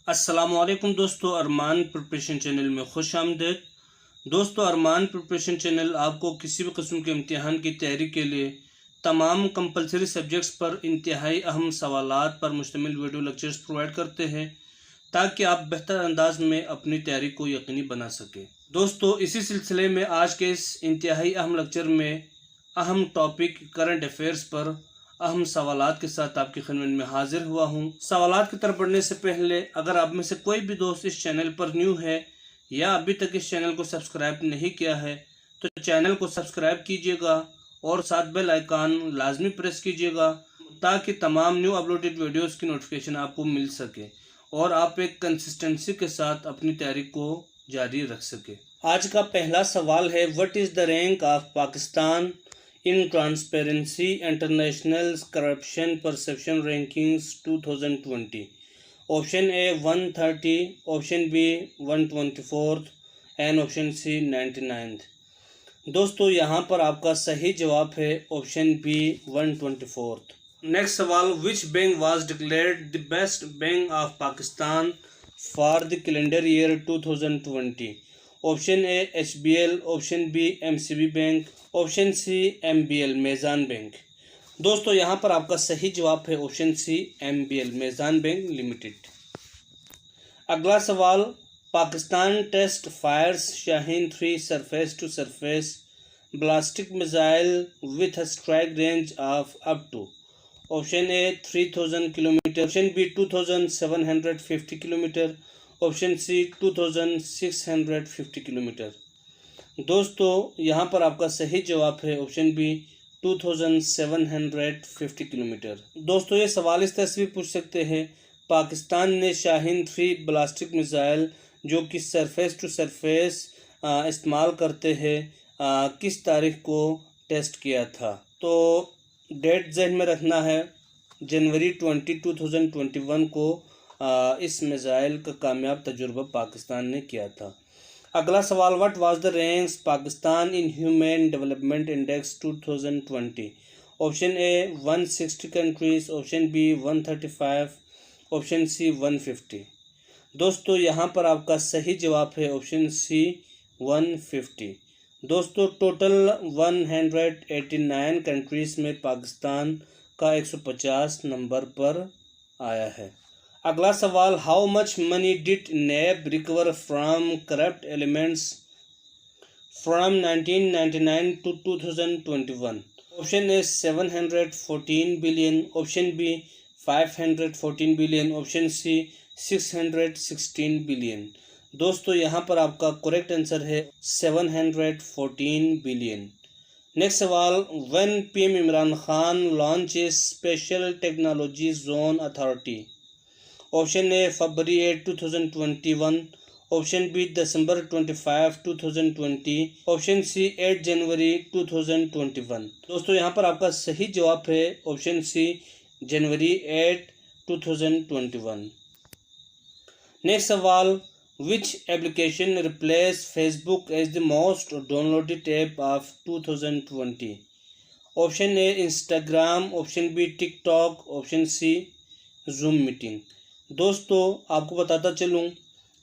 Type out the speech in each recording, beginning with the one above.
अस्सलामुअलैकुम दोस्तों, अरमान preparation channel में खुश आमदीद। दोस्तों, अरमान प्रिपरेशन चैनल आपको किसी भी किस्म के इम्तिहान की तैयारी के लिए तमाम कंपलसरी सब्जेक्ट्स पर इंतहाई अहम सवालात पर मुश्तमिल वीडियो लेक्चर्स प्रोवाइड करते हैं ताकि आप बेहतर अंदाज में अपनी तैयारी को यकीनी बना सकें। दोस्तों, इसी सिलसिले में आज के इस इंतहाई अहम लेक्चर में अहम टॉपिक करंट अफेयर्स पर अहम सवालात के साथ आपकी खिदमत में हाजिर हुआ हूँ। सवालात की तरफ बढ़ने से पहले अगर आप में से कोई भी दोस्त इस चैनल पर न्यू है या अभी तक इस चैनल को सब्सक्राइब नहीं किया है तो चैनल को सब्सक्राइब कीजिएगा और साथ बेल आइकन लाजमी प्रेस कीजिएगा ताकि तमाम न्यू अपलोडेड वीडियोस की नोटिफिकेशन आपको मिल सके और आप एक कंसिस्टेंसी के साथ अपनी तैयारी को जारी रख सके। आज का पहला सवाल है, what is the rank of Pakistan in Transparency International's Corruption Perception Rankings 2020? Option A 130, Option B 124th and Option C 99th। दोस्तों, यहाँ पर आपका सही जवाब है ऑप्शन बी 124th। नेक्स्ट सवाल, which bank was declared the best bank of Pakistan for the calendar year 2020? Option A HBL, option B MCB bank, option C MBL Meezan bank. दोस्तों, यहाँ पर आपका सही जवाब है option C MBL Meezan bank limited. अगला सवाल, Pakistan test fires Shaheen 3 surface to surface ballistic missile with a strike range of up to. Option A 3000 kilometre, option B 2750 kilometre, option C 2650 kilometre. दोस्तों, यहाँ पर आपका सही जवाब है ऑप्शन बी 2750 किलोमीटर। दोस्तों, ये सवाल इस तरह से भी पूछ सकते हैं, पाकिस्तान ने शाहीन 3 ब्लास्टिक मिसाइल जो कि सरफेस टू सरफेस इस्तेमाल करते हैं किस तारीख को टेस्ट किया था? तो डेट जहन में रखना है, जनवरी 2021 को इस मिसाइल का कामयाब तजुर्बा पाकिस्तान ने किया था। अगला सवाल, what was the ranks Pakistan in human development index 2020? Option A 160 countries, option B 135, option C 150। दोस्तों, यहाँ पर आपका सही जवाब है ऑप्शन सी 150। दोस्तों, टोटल 189 कंट्रीज में पाकिस्तान का 150 नंबर पर आया है। अगला सवाल, how much money did NAB recover from corrupt elements from 1999 to 2021? Option A 714 billion, option B 514 billion, option C 616 billion. दोस्तों, यहाँ पर आपका करेक्ट आंसर है 714 बिलियन। नेक्स्ट सवाल, when PM Imran Khan launches special technology zone authority? Option A February 8 2021, option B December 25 2020, option C 8 January 2021। दोस्तों, यहाँ पर आपका सही जवाब है ऑप्शन सी जनवरी 8 2021। नेक्स्ट सवाल, which application replace Facebook as the most downloaded app of 2020? Option A Instagram, option B TikTok, option C Zoom meeting. दोस्तों, आपको बताता चलूँ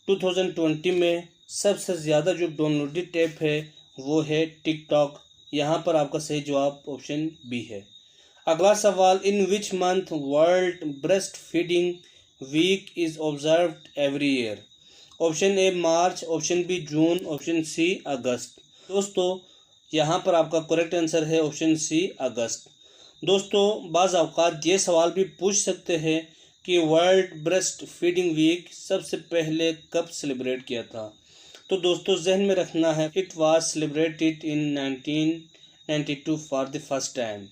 2020 में सबसे ज़्यादा जो डाउनलोडेड ऐप है वो है टिकटॉक। यहाँ पर आपका सही जवाब ऑप्शन बी है। अगला सवाल, in which month world breast feeding week is observed every year? Option A March, option B June, option C August. दोस्तों, यहाँ पर आपका करेक्ट आंसर है ऑप्शन सी अगस्त। दोस्तों, बाज़ औक़ात ये सवाल भी पूछ सकते हैं कि वर्ल्ड ब्रेस्ट फीडिंग वीक सबसे पहले कब सेलिब्रेट किया था? तो दोस्तों, जहन में रखना है, it was celebrated in 1992 for the first time.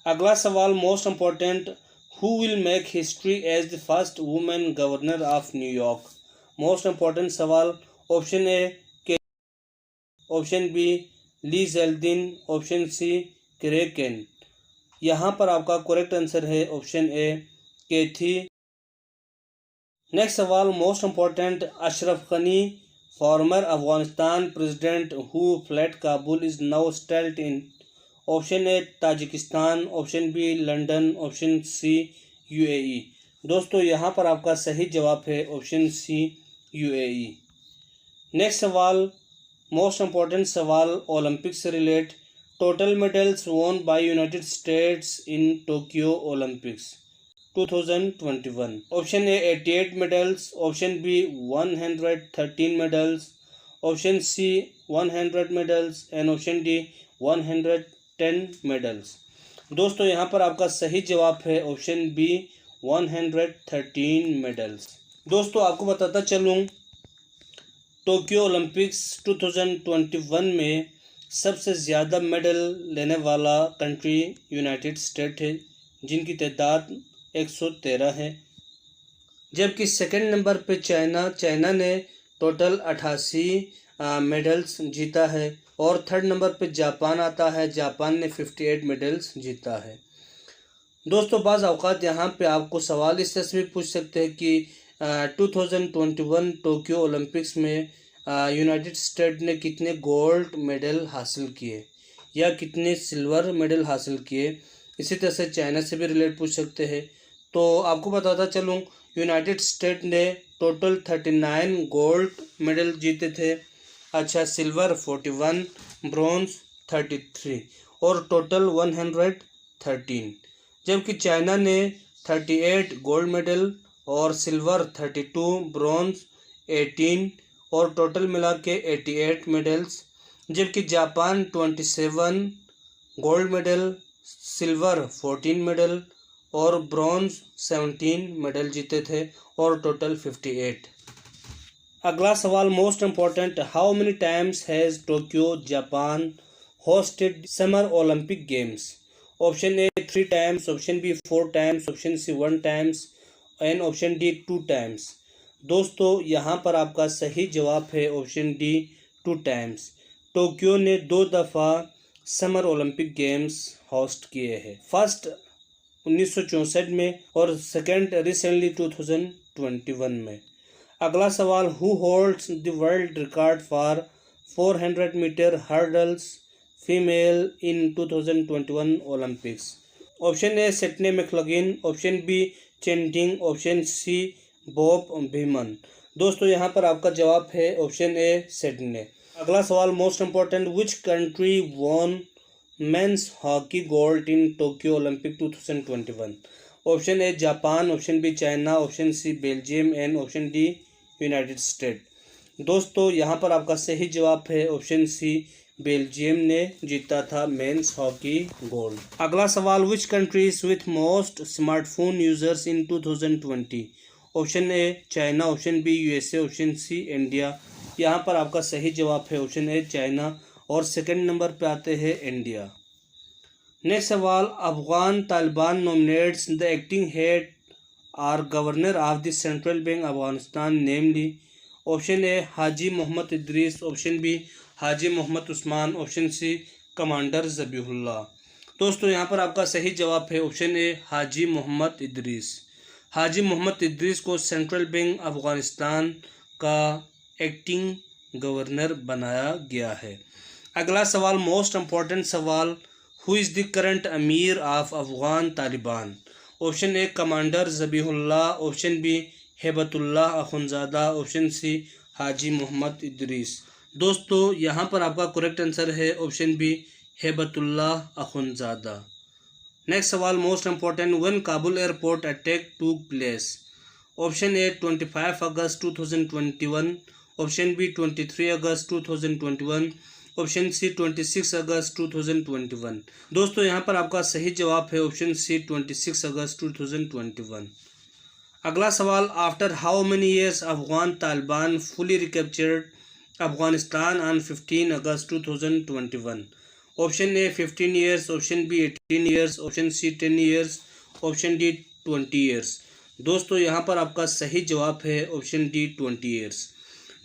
अगला सवाल, most important, who will make history as the first women governor of New York? Most important सवाल, option A K, option B Lee Zeldin, option C Kraken. यहाँ पर आपका correct answer है option A Kathy. Next सवाल, most important, Ashraf Ghani former Afghanistan president who fled Kabul is now settled in? Option A Tajikistan, option B London, option C UAE. दोस्तों यहाँ पर आपका सही जवाब है ऑप्शन सी यूएई। नेक्स्ट सवाल, मोस्ट इम्पॉर्टेंट सवाल ओलंपिक से relate. Total medals won by United States in Tokyo Olympics 2021। Option A 88 medals, option B 113 medals, option C 100 medals and option D 110 medals. दोस्तों यहाँ पर आपका सही जवाब है ऑप्शन बी 113 मेडल्स। दोस्तों आपको बताता चलूँ, टोक्यो ओलंपिक्स 2021 में सबसे ज़्यादा मेडल लेने वाला कंट्री यूनाइटेड स्टेट है, जिनकी तादाद 113 है। जबकि सेकंड नंबर पे चाइना ने टोटल 88 मेडल्स जीता है और थर्ड नंबर पे जापान आता है, जापान ने 58 मेडल्स जीता है। दोस्तों बाज़ औक़ात यहाँ पे आपको सवाल इस तरह से भी पूछ सकते हैं कि 2021 टोक्यो ओलंपिक्स में यूनाइटेड स्टेट ने कितने गोल्ड मेडल हासिल किए या कितने सिल्वर मेडल हासिल किए। इसी तरह से चाइना से भी रिलेट पूछ सकते हैं। तो आपको बताता चलूँ, यूनाइटेड स्टेट ने टोटल 39 गोल्ड मेडल जीते थे। अच्छा, सिल्वर 41, ब्रॉन्ज 33 और टोटल 113। जबकि चाइना ने 38 गोल्ड मेडल और सिल्वर 32, ब्रॉन्ज 18 और टोटल मिला के 88 मेडल्स। जबकि Japan 27 gold medal, silver 14 medal और ब्रॉन्ज 17 मेडल जीते थे और टोटल 58। अगला सवाल most important, how many times has Tokyo Japan hosted summer Olympic games. Option A 3 times, option B 4 times, option C 1 times and option D 2 times. दोस्तों यहाँ पर आपका सही जवाब है ऑप्शन डी 2 टाइम्स। टोक्यो ने 2 दफ़ा समर ओलंपिक गेम्स होस्ट किए हैं, फर्स्ट 1964 में और सेकंड रिसेंटली 2021 में। अगला सवाल, who holds the world record for 400 meter hurdles female in 2021 Olympics. Option A Sydney McLaughlin, option B चेंटिंग, ऑप्शन सी बॉब बीमन। दोस्तों यहाँ पर आपका जवाब है ऑप्शन ए सिडनी। अगला सवाल most important, which country won men's hockey gold in Tokyo Olympic 2021। Option A Japan, option B China, option C Belgium and option D United State. दोस्तों यहाँ पर आपका सही जवाब है ऑप्शन सी, बेल्जियम ने जीता था मेंस हॉकी गोल्ड। अगला सवाल, which countries with most smartphone users in 2020। Option A China, option B USA, option C India. यहाँ पर आपका सही जवाब है ऑप्शन ए चाइना और सेकंड नंबर पे आते हैं इंडिया। नेक्स्ट सवाल, Afghan Taliban nominates the acting head or governor of the central bank Afghanistan namely. Option A Haji Mohammad Idris, option B Haji Mohammad Usman, option C commander Zabihullah. दोस्तों यहाँ पर आपका सही जवाब है ऑप्शन ए हाजी मोहम्मद इदरीस। हाजी मोहम्मद इदरीस को सेंट्रल बैंक अफगानिस्तान का एक्टिंग गवर्नर बनाया गया है। अगला सवाल मोस्ट इम्पॉर्टेंट सवाल, हु इज़ द करंट अमीर of Afghan Taliban. Option A commander Zabihullah, option B Hibatullah Akhundzada, option C Haji Mohammad Idris. दोस्तों यहाँ पर आपका करेक्ट आंसर है option B Hibatullah Akhundzada. Next सवाल most important, when Kabul airport attack took place. Option A 25 अगस्त 2021, ऑप्शन बी 23 अगस्त 2021, ऑप्शन सी 26 अगस्त 2021। दोस्तों यहाँ पर आपका सही जवाब है ऑप्शन सी 26 अगस्त 2021। अगला सवाल, after how many years Afghan Taliban fully recaptured Afghanistan on 15 August 2021। Option A 15 years, option B 18 years, option C 10 years, option D 20 years. दोस्तों यहाँ पर आपका सही जवाब है ऑप्शन डी 20 ईयर्स।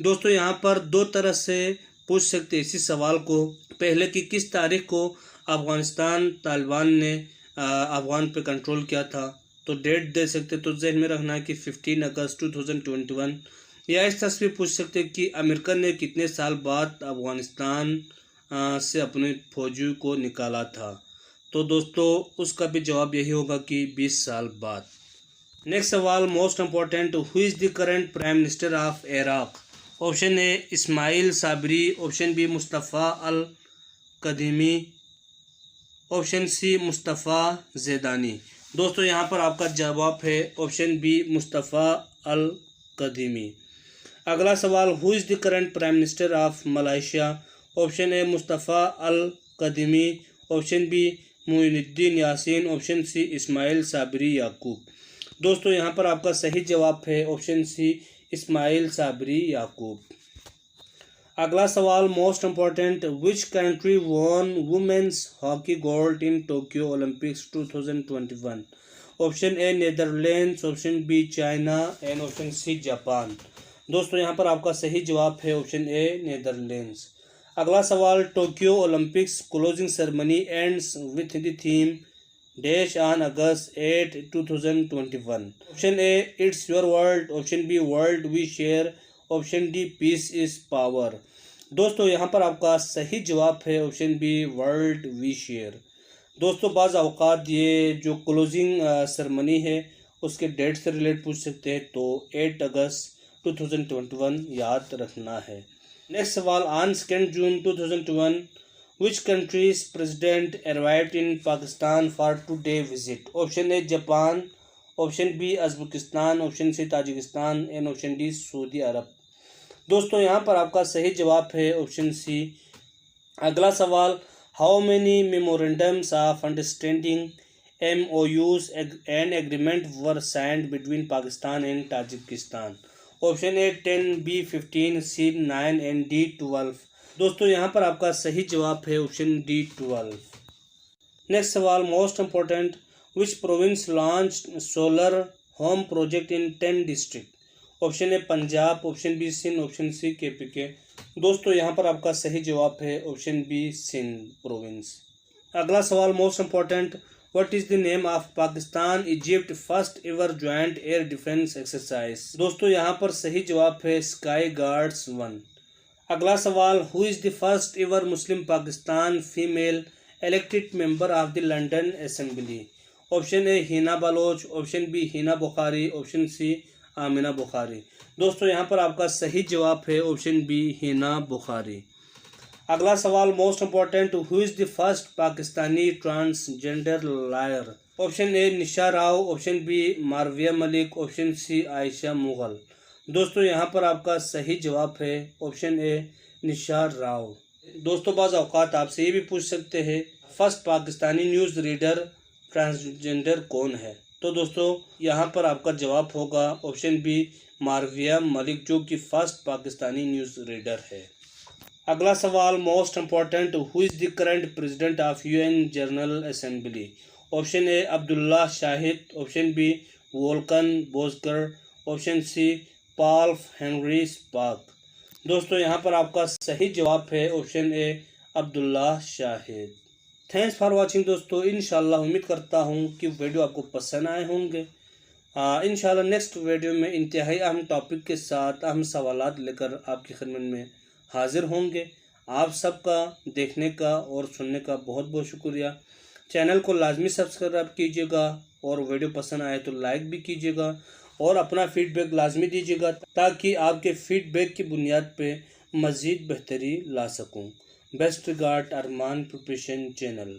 दोस्तों यहाँ पर दो तरह से पूछ सकते हैं इसी सवाल को। पहले कि किस तारीख को अफ़गानिस्तान तालिबान ने अफ़गान पे कंट्रोल किया था, तो डेट दे सकते, तो जहन में रखना है कि 15 अगस्त 2021। या इस तरह से पूछ सकते कि अमेरिका ने कितने साल बाद अफ़गानिस्तान से अपने फौजियों को निकाला था। तो दोस्तों उसका भी जवाब यही होगा कि 20 साल बाद। नेक्स्ट सवाल most important, who is the current prime minister of Iraq? Option A Ismail Sabri, option B Mustafa Al Kadhimi, option C Mustafa Zaidani. दोस्तों यहाँ पर आपका जवाब है option B Mustafa Al Kadhimi. अगला सवाल, who is the current prime minister of Malaysia? Option A Mustafa Al Kadhimi, option B Muhyiddin Yassin, option C Ismail Sabri Yaakob. दोस्तों यहाँ पर आपका सही जवाब है option C Ismail Sabri Yaakob. अगला सवाल most important, which country won women's hockey gold in Tokyo Olympics 2021? Option A Netherlands, option B China and option C Japan. दोस्तों यहाँ पर आपका सही जवाब है ऑप्शन ए नीदरलैंड्स। अगला सवाल, Tokyo Olympics closing ceremony ends with the theme dash on August 8, 2021। Option A it's your world, option B world we share, option D peace is power. दोस्तों यहाँ पर आपका सही जवाब है option B world we share. दोस्तों बाज़ अवकात ये जो क्लोजिंग सेरेमनी है उसके डेट से रिलेट पूछ सकते हैं, तो 8 अगस्त 2021 याद रखना है। नेक्स्ट सवाल, on 2 June 2021 which countries president arrived in Pakistan for 2 day visit? Option A Japan, option B Uzbekistan, option C Tajikistan and option D Saudi Arabia. दोस्तों यहाँ पर आपका सही जवाब है ऑप्शन सी। अगला सवाल, how many memorandums of understanding MOUs and agreement were signed between Pakistan and Tajikistan? Option A 10, B 15, C 9 and D 12। दोस्तों यहाँ पर आपका सही जवाब है ऑप्शन डी 12। नेक्स्ट सवाल most important, which province launched solar home project in 10 district? Option A Punjab, option B Sindh, option C KPK। दोस्तों यहाँ पर आपका सही जवाब है ऑप्शन बी सिंध प्रोविंस। अगला सवाल most important, what is the name of Pakistan Egypt first ever joint air defence exercise? दोस्तों यहाँ पर सही जवाब है स्काई गार्ड्स 1। अगला सवाल, who is the first ever Muslim Pakistan female elected member of the London Assembly? Option A Hina Baloch, option B Hina Bukhari, option C Amina Bukhari. दोस्तों यहाँ पर आपका सही जवाब है ऑप्शन बी हिना बुखारी। अगला सवाल most important, who is the first Pakistani transgender lawyer? Option A Nisha Rao, option B Marvia Malik, option C Aisha Mughal. दोस्तों यहाँ पर आपका सही जवाब है ऑप्शन ए निशा राव। दोस्तों बाज़ औकात आपसे ये भी पूछ सकते हैं first Pakistani news reader transgender कौन है? तो दोस्तों यहाँ पर आपका जवाब होगा ऑप्शन बी मारविया मलिक, जो कि फर्स्ट पाकिस्तानी न्यूज़ रीडर है। अगला सवाल most important, who is the current president of UN general assembly? Option A Abdulla Shahid, option B Volkan Bozkir, option C Paul Henri Spaak. दोस्तों यहाँ पर आपका सही जवाब है option A Abdulla Shahid. Thanks for watching दोस्तों। इंशाल्लाह उम्मीद करता हूँ कि वीडियो आपको पसंद आए होंगे। इंशाल्लाह नेक्स्ट वीडियो में इंतहाई अहम टॉपिक के साथ अहम सवालात लेकर आपकी खिदमत में हाजिर होंगे। आप सबका देखने का और सुनने का बहुत बहुत शुक्रिया। चैनल को लाजमी सब्सक्राइब कीजिएगा और वीडियो पसंद आए तो लाइक भी कीजिएगा और अपना फीडबैक लाजमी दीजिएगा ताकि आपके फीडबैक की बुनियाद पे मज़ीद बेहतरी ला सकूं। बेस्ट रिगार्ड अरमान प्रिपरेशन चैनल।